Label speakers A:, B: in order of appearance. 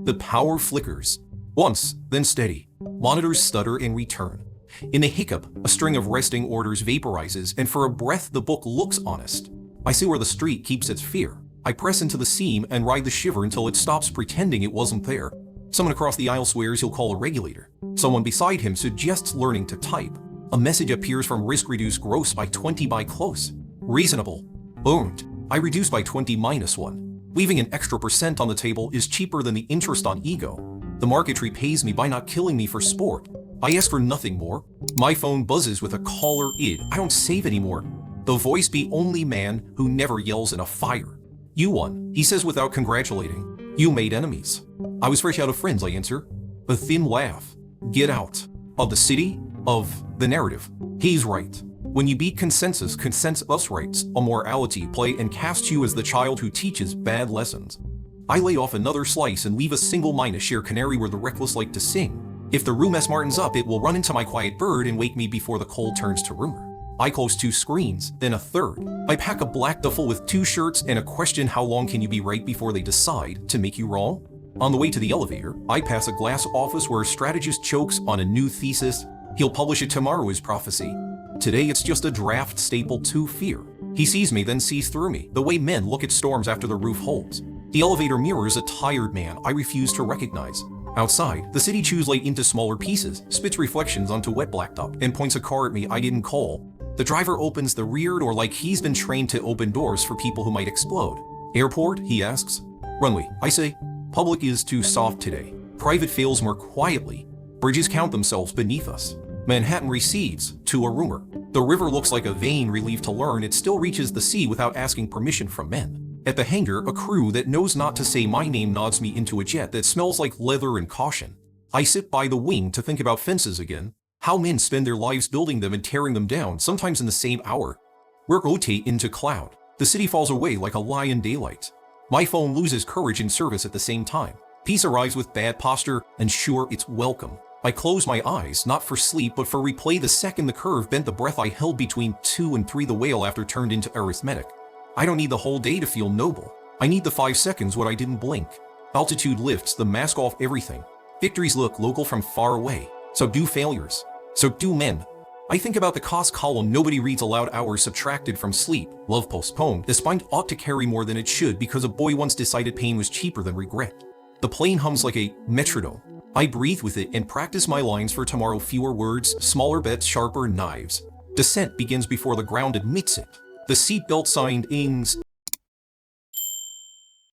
A: The power flickers. Once, then steady. Monitors stutter and return. In a hiccup, a string of resting orders vaporizes, and for a breath the book looks honest. I see where the street keeps its fear. I press into the seam and ride the shiver until it stops pretending it wasn't there. Someone across the aisle swears he'll call a regulator. Someone beside him suggests learning to type. A message appears from risk-reduce gross by 20 by close. Reasonable. Owned. I reduce by 20 minus 1. Leaving an extra % on the table is cheaper than the interest on ego. The marquetry pays me by not killing me for sport. I ask for nothing more. My phone buzzes with a caller id. I don't save anymore. The voice be only man who never yells in a fire. You won, he says without congratulating. You made enemies. I was fresh out of friends, I answer. A thin laugh. Get out. Of the city, of the narrative. He's right. When you beat consensus writes a morality play and casts you as the child who teaches bad lessons. I lay off another slice and leave a single mine to share canary where the reckless like to sing. If the room smartens up, it will run into my quiet bird and wake me before the cold turns to rumor. I close 2 screens, then a third. I pack a black duffel with 2 shirts and a question: how long can you be right before they decide to make you wrong? On the way to the elevator, I pass a glass office where a strategist chokes on a new thesis. He'll publish it tomorrow as prophecy. Today it's just a draft staple to fear. He sees me, then sees through me, the way men look at storms after the roof holds. The elevator mirrors a tired man I refuse to recognize. Outside, the city chews light into smaller pieces, spits reflections onto wet blacktop, and points a car at me I didn't call. The driver opens the rear door like he's been trained to open doors for people who might explode. Airport, he asks. Runway, I say. Public is too soft today. Private fails more quietly. Bridges count themselves beneath us. Manhattan recedes to a rumor. The river looks like a vein relieved to learn it still reaches the sea without asking permission from men. At the hangar, a crew that knows not to say my name nods me into a jet that smells like leather and caution. I sit by the wing to think about fences again. How men spend their lives building them and tearing them down, sometimes in the same hour. We rotate into cloud. The city falls away like a lie in daylight. My phone loses courage and service at the same time. Peace arrives with bad posture, and sure, it's welcome. I close my eyes, not for sleep, but for replay the second the curve bent the breath I held between 2 and 3 the whale after turned into arithmetic. I don't need the whole day to feel noble. I need the 5 seconds when I didn't blink. Altitude lifts the mask off everything. Victories look local from far away. So do failures. So do men. I think about the cost column nobody reads aloud, hours subtracted from sleep, love postponed. The spine ought to carry more than it should because a boy once decided pain was cheaper than regret. The plane hums like a metronome. I breathe with it and practice my lines for tomorrow. Fewer words, smaller bets, sharper knives. Descent begins before the ground admits it. The seatbelt sign ings.